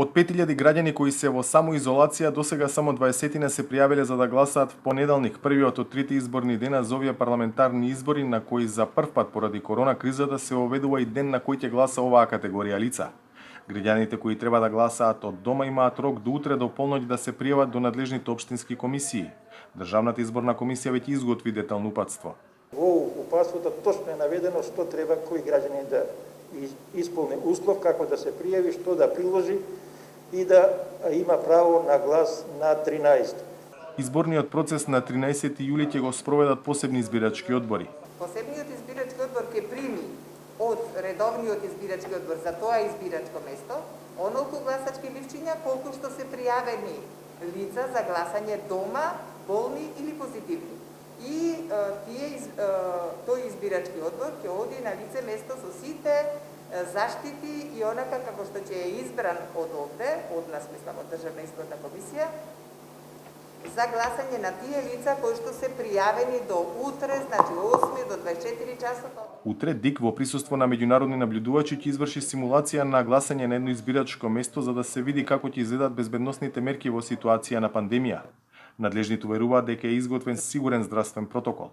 Од 5000 граѓани кои се во самоизолација, досега само 20 се пријавиле за да гласаат в понеделник, првиот од трите изборни дена за овие парламентарни избори, на кои за прв пат поради корона кризата се воведува и ден на кој ќе гласа оваа категорија лица. Граѓаните кои треба да гласаат од дома имаат рок до утре до полноќ да се пријават до надлежните општински комисии. Државната изборна комисија веќе изготви детално упатство. Во упатството точно е наведено што треба кој граѓанин да исполни услов, како да се пријави, што да приложи и да има право на глас на 13. Изборниот процес на 13 јули ќе го спроведат посебни избирачки одбори. Посебниот избирачки одбор ќе прими од редовниот избирачки одбор за тоа избирачко место онолку гласачки ливчиња колку што се пријавени лица за гласање дома, болни или позитивни. И тој избирачки одбор ќе оди на лице место со сите заштити и онака како што ќе е избран од овде, од нас, мислам, од Државна изборна комисија, за гласање на тие лица кои што се пријавени до утре, значи 8 до 24 часот. Утре ДИК во присуство на меѓународни наблюдувачи ќе изврши симулација на гласање на едно избирачко место за да се види како ќе изгледат безбедносните мерки во ситуација на пандемија. Надлежните уверуваат дека е изготвен сигурен здравствен протокол.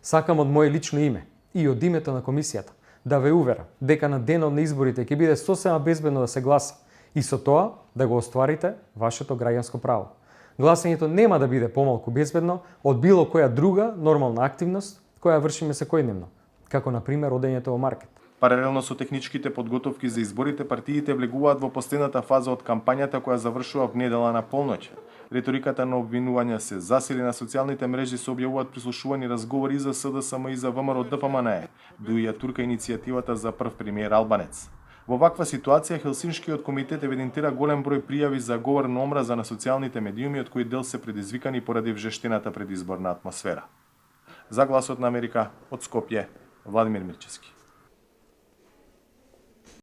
Сакам од моje лично име и од името на комисијата да ве уверам дека на денот на изборите ќе биде сосема безбедно да се гласа и со тоа да го остварите вашето граѓанско право. Гласањето нема да биде помалку безбедно од било која друга нормална активност која вршиме секојдневно, како на пример одењето во маркет. Паралелно со техничките подготовки за изборите, партиите влегуваат во последната фаза од кампањата која завршува в недела на полноќ. Реториката на обвинувања се засили на социјалните мрежи, се објавуваат прислушувани разговори и за СДСМ и за ВМРО ДПМНЕ, дуја турка иницијативата за прв премиер албанец. Во ваква ситуација Хелсиншкиот комитет евидентира голем број пријави за говор на омраза на социјалните медиуми, од кои дел се предизвикани поради вжештената предизборна атмосфера. За Гласот на Америка, од Скопје, Владимир Мирчевски.